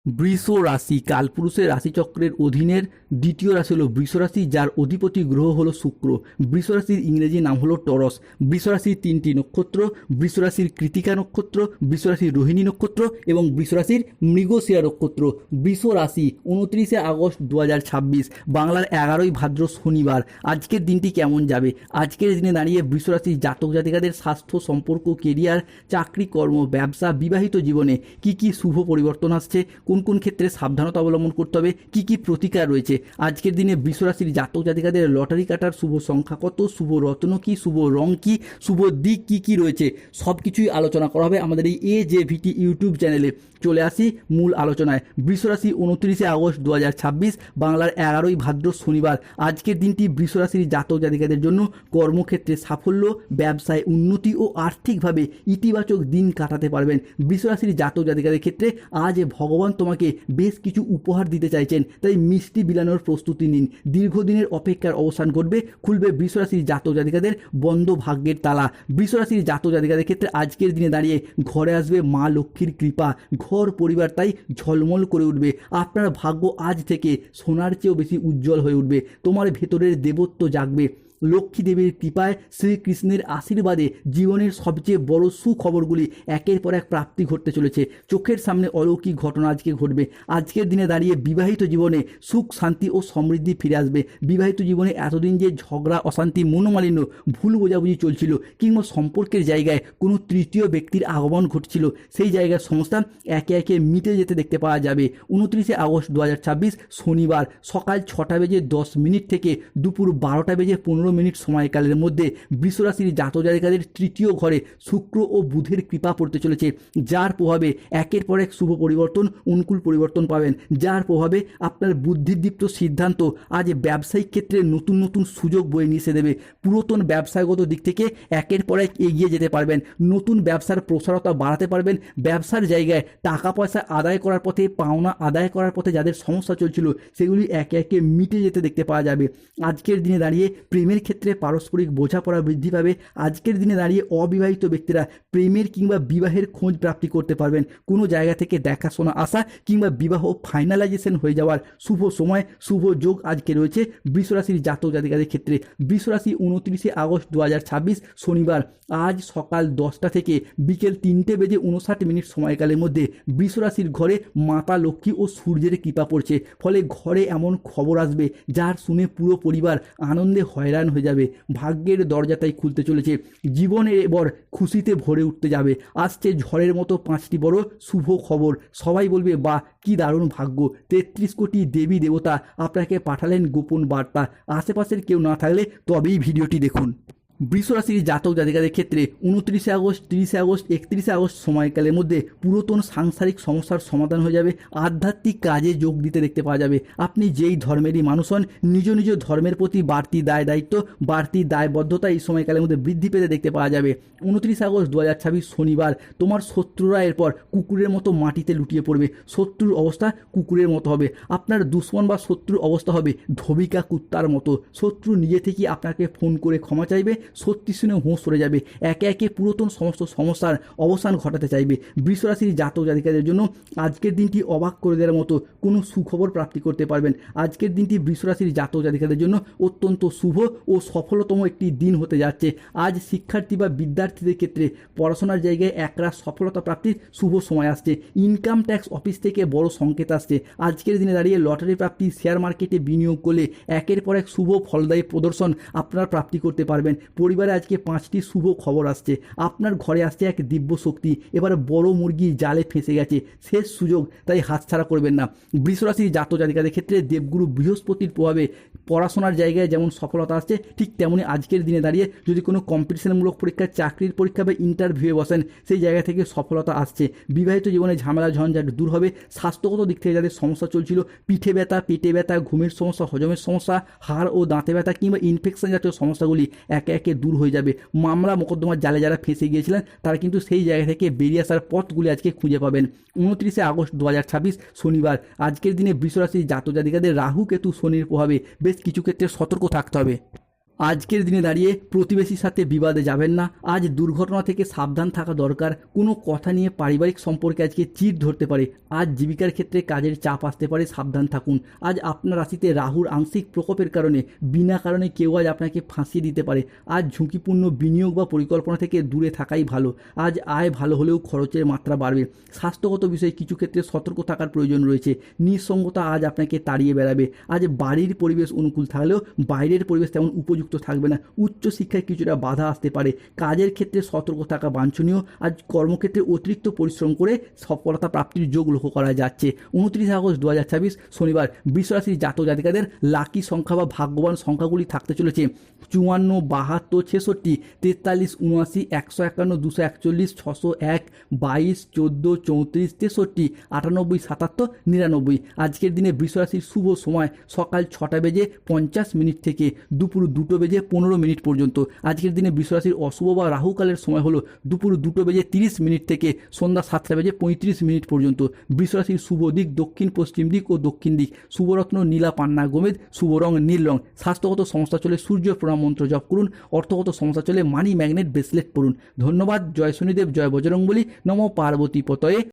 বৃষ রাশি কালপুরুষের রাশিচক্রের অধীনের দ্বিতীয় রাশি হলো বৃষ রাশি, যার অধিপতি গ্রহ হলো শুক্র। বৃষ রাশির ইংরেজি নাম হলো টরস। বৃষ রাশির তিনটি নক্ষত্র: বৃষ রাশির কৃতিকা নক্ষত্র, বৃষ রাশির রোহিণী নক্ষত্র এবং বৃষ রাশির মৃগশিরা নক্ষত্র। বৃষ রাশি 29শে আগস্ট 2026, বাংলার 11ই ভাদ্র শনিবার। আজকের দিনটি কেমন যাবে? আজকের দিনে দাঁড়িয়ে বৃষ রাশির জাতক জাতিকাদের স্বাস্থ্য, সম্পর্ক, কেরিয়ার, চাকরি, কর্ম, ব্যবসা, বিবাহিত জীবনে কি কি শুভ পরিবর্তন আসছে, কোন কোন ক্ষেত্রে সাবধানতা অবলম্বন করতে হবে, কি কি প্রতিকার রয়েছে। আজকের দিনে বৃষ রাশির জাতক জাতিকাদের লটারি কাটার শুভ সংখ্যা কত, শুভ রত্ন কি, শুভ রং কি, শুভ দিক কি কি রয়েছে, সব কিছুই আলোচনা করা হবে আমাদের এই AJVT ইউটিউব চ্যানেলে। চলে আসি মূল আলোচনায়। বৃষ রাশি 29শে আগস্ট 2026, বাংলার 11ই ভাদ্র শনিবার। আজকের দিনটি বৃষ রাশির জাতক জাতিকাদের জন্য কর্মক্ষেত্রে সাফল্য, ব্যবসায় উন্নতি ও আর্থিকভাবে ইতিবাচক দিন কাটাতে পারবেন। বৃষ রাশির জাতক জাতিকাদের ক্ষেত্রে আজ ভগবান তোমাকে বেশ কিছু উপহার দিতে চাইছেন, তাই মিষ্টি বিলানোর প্রস্তুতি নিন। দীর্ঘদিনের অপেক্ষার অবসান ঘটবে, খুলবে বৃষ রাশির জাতক জাতিকাদের বন্ধ ভাগ্যের তালা। বৃষ রাশির জাতক জাতিকাদের ক্ষেত্রে আজকের দিনে দাঁড়িয়ে ঘরে আসবে মা লক্ষ্মীর কৃপা, ঘর পরিবার তাই ঝলমল করে উঠবে। আপনার ভাগ্য আজ থেকে সোনার চেয়েও বেশি উজ্জ্বল হয়ে উঠবে। তোমার ভেতরের দেবত্ব জাগবে। লক্ষ্মী দেবীর কৃপায়, শ্রীকৃষ্ণের আশীর্বাদে জীবনের সবচেয়ে বড় সুখবরগুলি একের পর এক প্রাপ্তি ঘটতে চলেছে। চোখের সামনে অলৌকিক ঘটনা আজকে ঘটবে। আজকের দিনে দাঁড়িয়ে বিবাহিত জীবনে সুখ, শান্তি ও সমৃদ্ধি ফিরে আসবে। বিবাহিত জীবনে এতদিন যে ঝগড়া, অশান্তি, মনোমালিন্য, ভুল বোঝাবুঝি চলছিল, কিংবা সম্পর্কের জায়গায় কোনো তৃতীয় ব্যক্তির আগমন ঘটছিল, সেই জায়গার সমস্যা একে একে মিটে যেতে দেখতে পাওয়া যাবে। 29শে আগস্ট 2026 শনিবার সকাল 6:10 থেকে দুপুর 12:15 সময়কালের মধ্যে বৃষ রাশির জাতক জাতিকাদের তৃতীয় ঘরে শুক্র ও বুধের কৃপা পড়তে চলেছে, যার প্রভাবে একের পর এক শুভ পরিবর্তন, অনুকূল পরিবর্তন পাবেন। যার প্রভাবে আপনার বুদ্ধিদীপ্ত সিদ্ধান্ত আজ ব্যবসায়িক ক্ষেত্রে নতুন নতুন সুযোগ বয়ে নিয়ে এসে দেবে। পুরাতন ব্যবসাগত দিক থেকে একের পর এক এগিয়ে যেতে পারবেন। নতুন ব্যবসার প্রসারতা বাড়াতে পারবেন। ব্যবসার জায়গায় টাকা পয়সা আদায় করার পথে, পাওনা আদায় করার পথে যাদের সমস্যা চলছিল, সেগুলি একে একে মিটে যেতে দেখতে পাওয়া যাবে। আজকের দিনে দাঁড়িয়ে প্রেমের ক্ষেত্রে পারস্পরিক বোঝাপড়া বৃদ্ধি পাবে। আজকের দিনে দাঁড়িয়ে অবিবাহিত ব্যক্তিরা প্রেমের কিংবা বিবাহের খোঁজ প্রাপ্তি করতে পারবেন। কোনো জায়গা থেকে দেখাশোনা আসা কিংবা বিবাহ ফাইনালাইজেশন হয়ে যাওয়ার শুভ সময়, শুভ যোগ আজকে রয়েছে বৃষ রাশির জাতক জাতিকাদের ক্ষেত্রে। বৃষ রাশি 29শে আগস্ট 2026 শনিবার আজ সকাল 10টা থেকে বিকেল 3:59 সময়কালের মধ্যে বৃষ রাশির ঘরে মাতা লক্ষ্মী ও সূর্যের কৃপা পড়ছে। ফলে ঘরে এমন খবর আসবে যার শুনে পুরো পরিবার আনন্দে হয়রান হয়ে যাবে। ভাগ্যের দরজা তাই খুলতে চলেছে। জীবনে এবার খুশিতে ভরে উঠতে যাবে। আসছে ঝড়ের মতো 5টি বড় শুভ খবর। সবাই বলবে, বাহ কি দারুণ ভাগ্য! 33 কোটি দেবী দেবতা আপনাকে পাঠালেন গোপন বার্তা। আশেপাশের কেউ না থাকলে তবেই ভিডিওটি দেখুন। বৃষ রাশির জাতক জাতিকাদের ক্ষেত্রে 29শে আগস্ট, 30শে আগস্ট, 31শে আগস্ট সময়কালের মধ্যে পুরাতন সাংসারিক সমস্যার সমাধান হয়ে যাবে। আধ্যাত্মিক কাজে যোগ দিতে দেখতে পাওয়া যাবে। আপনি যেই ধর্মেরই মানুষ হন, নিজ নিজ ধর্মের প্রতি বাড়তি দায় দায়িত্ব, বাড়তি দায়বদ্ধতা এই সময়কালের মধ্যে বৃদ্ধি পেতে দেখতে পাওয়া যাবে। 29 আগস্ট 2026 শনিবার তোমার শত্রুরা এরপর কুকুরের মতো মাটিতে লুটিয়ে পড়বে। শত্রুর অবস্থা কুকুরের মতো হবে। আপনার দুশ্মন বা শত্রুর অবস্থা হবে ধোবিকা কুত্তার মতো। শত্রু নিজে থেকেই আপনাকে ফোন করে ক্ষমা চাইবে। সত্যি শুনে হোঁশ সরে যাবে। একে একে পুরাতন সমস্ত সমস্যার অবসান ঘটাতে চাইবে। বৃষ রাশির জাতক জাতিকাদের জন্য আজকের দিনটি অবাক করে দেওয়ার মতো কোনো সুখবর প্রাপ্তি করতে পারবেন। আজকের দিনটি বৃষ রাশির জাতক জাতিকাদের জন্য অত্যন্ত শুভ ও সফলতম একটি দিন হতে যাচ্ছে। আজ শিক্ষার্থী বা বিদ্যার্থীদের ক্ষেত্রে পড়াশোনার জায়গায় একরাশ সফলতা প্রাপ্তির শুভ সময় আসছে। ইনকাম ট্যাক্স অফিস থেকে বড় সংকেত আসছে। আজকের দিনে দাঁড়িয়ে লটারি প্রাপ্তি, শেয়ার মার্কেটে বিনিয়োগ করলে একের পর এক শুভ ফলদায়ী প্রদর্শন আপনারা প্রাপ্তি করতে পারবেন। পরিবারে আজকে 5টি শুভ খবর আসছে। আপনার ঘরে আসছে এক দিব্য শক্তি। এবার বড় মুরগি জালে ফেঁসে গেছে, শেষ সুযোগ, তাই হাতছাড়া করবেন না। বৃষ রাশির জাতক জাতিকাদের ক্ষেত্রে দেবগুরু বৃহস্পতির প্রভাবে পড়াশোনার জায়গায় যেমন সফলতা আসছে, ঠিক তেমনি আজকের দিনে দাঁড়িয়ে যদি কোনো কম্পিটিশনমূলক পরীক্ষা, চাকরির পরীক্ষা বা ইন্টারভিউয়ে বসেন, সেই জায়গা থেকে সফলতা আসছে। বিবাহিত জীবনে ঝামেলা ঝঞ্ঝাট দূর হবে। স্বাস্থ্যগত দিক থেকে যাদের সমস্যা চলছিল, পিঠে ব্যথা, পেটে ব্যথা, ঘুমের সমস্যা, হজমের সমস্যা, হাড় ও দাঁতে ব্যথা কিংবা ইনফেকশন জাতীয় সমস্যাগুলি একে একে দূর হয়ে যাবে। মামলা মোকদ্দমার জালে যারা ফেঁসে গিয়েছিলেন, তারা কিন্তু সেই জায়গা থেকে বেরিয়ে আসার পথগুলি আজকে খুঁজে পাবেন। 29শে আগস্ট 2026 শনিবার আজকের দিনে বৃষ রাশির জাতক জাতিকাদের রাহু কেতু শনির প্রভাবে বেশ কিছু ক্ষেত্রে সতর্ক থাকতে হবে। আজকের দিনে দাঁড়িয়ে প্রতিবেশীর সাথে বিবাদে যাবেন না। আজ দুর্ঘটনা থেকে সাবধান থাকা দরকার। কোনো কথা নিয়ে পারিবারিক সম্পর্কে আজকে চিড় ধরতে পারে। আজ জীবিকার ক্ষেত্রে কাজের চাপ আসতে পারে, সাবধান থাকুন। আজ আপনার রাশিতে রাহুর আংশিক প্রকোপের কারণে বিনা কারণে কেউ আজ আপনাকে ফাঁসিয়ে দিতে পারে। আজ ঝুঁকিপূর্ণ বিনিয়োগ বা পরিকল্পনা থেকে দূরে থাকাই ভালো। আজ আয় ভালো হলেও খরচের মাত্রা বাড়বে। স্বাস্থ্যগত বিষয়ে কিছু ক্ষেত্রে সতর্ক থাকার প্রয়োজন রয়েছে। নিঃসঙ্গতা আজ আপনাকে তাড়িয়ে বেড়াবে। আজ বাড়ির পরিবেশ অনুকূল থাকলেও বাইরের পরিবেশ তেমন উপযুক্ত থাকবে না। উচ্চশিক্ষায় কিছুটা বাধা আসতে পারে। কাজের ক্ষেত্রে সতর্ক থাকা বাঞ্ছনীয়। আজ কর্মক্ষেত্রে অতিরিক্ত পরিশ্রম করে সফলতা প্রাপ্তির যোগ লক্ষ্য করা যাচ্ছে। 29 আগস্ট 2026 শনিবার বৃষ রাশির জাতক জাতিকাদের লাকি সংখ্যা বা ভাগ্যবান সংখ্যাগুলি থাকতে চলেছে 54, 72, 66, 43, 79, 151, 241, 601, 22, 14, 34, 63, 98, 77, 99। আজকের দিনে বৃষ রাশির শুভ সময় সকাল 6:50 থেকে দুপুর 2:15 পর্যন্ত। আজকের দিনে বৃষ রাশির অশুভ বা রাহুকালের সময় হলো দুপুর 2:30 থেকে সন্ধ্যা 7:35 পর্যন্ত। বৃষ রাশির শুভ দিক দক্ষিণ পশ্চিম দিক ও দক্ষিণ দিক। শুভরত্ন নীলা পান্না গোমেদ। শুভ রং নীল রং। স্বাস্থ্যগত সমস্যা চলে সূর্য প্রণাম মন্ত্র জপ করুন। অর্থগত সমস্যা চলে মানি ম্যাগনেট ব্রেসলেট পরুন। ধন্যবাদ। জয় শনিদেব, জয় বজরংবলী, নমো পার্বতী পতয়ে।